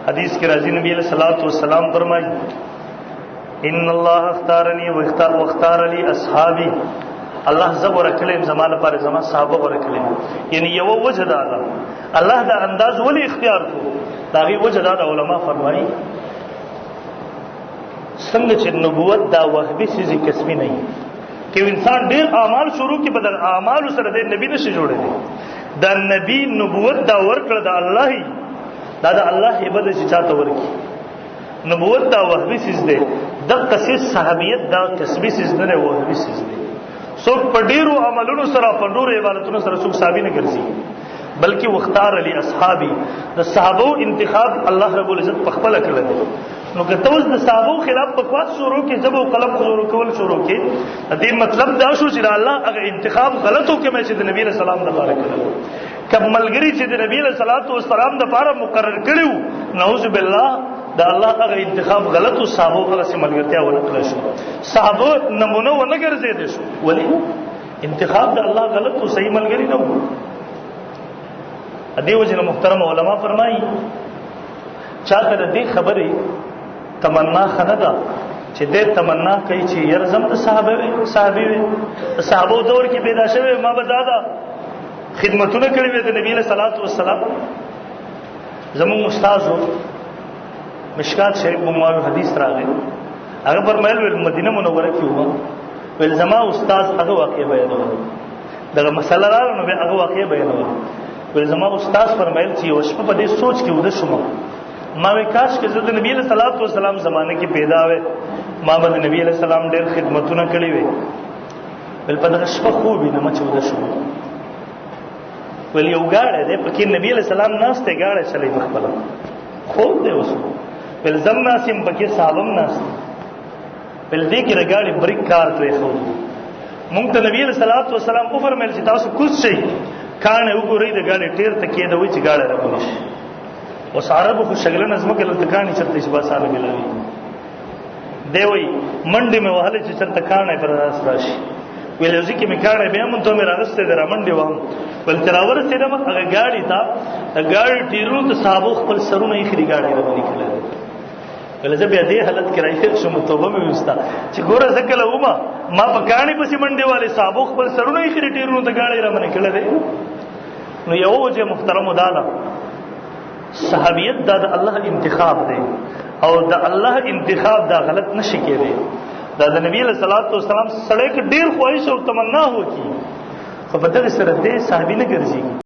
حدیث کے راضی نبی علیہ الصلوۃ والسلام فرمائی ان اللہ اختارنی واختار لی اصحابی، الله زبر کلم زمانه پر زمان صحابه ور کلم، یعنی یو وجه دا الله دا انداز ولی اختیار کو دا غي وجه دا علماء فرمایي څنګه چې نبوت دا وهبي سيزي کسبي نه وي، چې انسان ډېر اعمال شروع کې بدل اعمال سره د نبی نشي جوړېږي، دا نبی نبوت دا ورکړه دا الله دا الله عبادت چې چاته ورکی، نبوت دا وهبي سيز دی، د قصې صحابیت دا کسبي سيز نه وهبي سيز دی. څوک په ډیرو عملونو سره په ډیرو عبادتونو سره څوک ثابت نه ګرځي، بلکې واختار علی اصحابي، د صحابو انتخاب الله رب العزت په خپل کړل دی. نو که توس د صحابو خلاف بکواس شروع کې جب او قلم شروع کول شروع کې دې مطلب دا شو چې الله هغه انتخاب غلطو کې مې چې د نبی رسول الله د بارک کړل کملګری چې د نبی رسول الله د لپاره مقرر کړو، نعوذ بالله دا الله هغه انتخاب غلط او صحابه هغه سم ملګرتیا ورکړل شو، صحابه نمونه ونه ګرځیدل شو، ولی انتخاب د الله غلط او صحیح ملګری نه وو. دیو جن محترم علما فرمایي چاته د دې خبرې تمنا خندا چې دې تمنا کوي چې يرزم د صحابه دور کې پیدا شوه ما به دادا خدمتونه کړې وې د نبی له صلوات و سلام. زموږ استاد مشکات شریف مو حدیث راغی، هغه فرمایل ول مدینه منوره کې وو، ول زما استاد هغه واقع بیانول دغه مسله راغله نو هغه واقع بیانول، ول زما استاد فرمایل چې یو شپه په دې سوچ کې وده شوم، ما وی کاش کې زه د نبی له صلوات و سلام زمانه کې پیدا وې، ما به د نبی له سلام ډېر خدمتونه کړې وې، ول په دغه شپه خو به نه مچ وده شوم، ول یو غاړه دې په کې نبی له سلام ناشته غاړه چلې مخبل خو دې وسو، بل زمنا سیم پکې صاحبم ناس بل دې کې رګاړي بریک کار پرې خو مونږ ته نبی صلی الله علیه وسلم او فرمایل چې تاسو کوڅ شي کانه وګورئ د غاړي ټیر ته کې د وې چې غاړه راغلی شي او ساربو خو شغله نظم کې لته کانی چرته شبا سال ملوي دی وې منډي مې وهله چې چرته کانه پر راس راشي ویل ځکه مې کانه به مونږ ته مې راغسته در منډي وام بل تراور سره هغه غاړي تا غاړي ټیرو ته صاحب خپل سرونه یې خري غاړي راوړي کړل، ول زه بیا دې حالت کې راځم چې توبه مې وستا چې ګوره زکله وما ما په کانی پسې منډي والے صاحب خپل سرونه یې خري ټیرو ته غاړي راوړي کړل. نو یو چې محترم ودانا صحابیت دا د الله انتخاب دی او د الله انتخاب دا غلط نشي کېږي، دا د نبی صلی الله علیه وسلم سره کې ډیر خواهش او تمنا وکي خو په دغه سره دې صحابي نه ګرځي.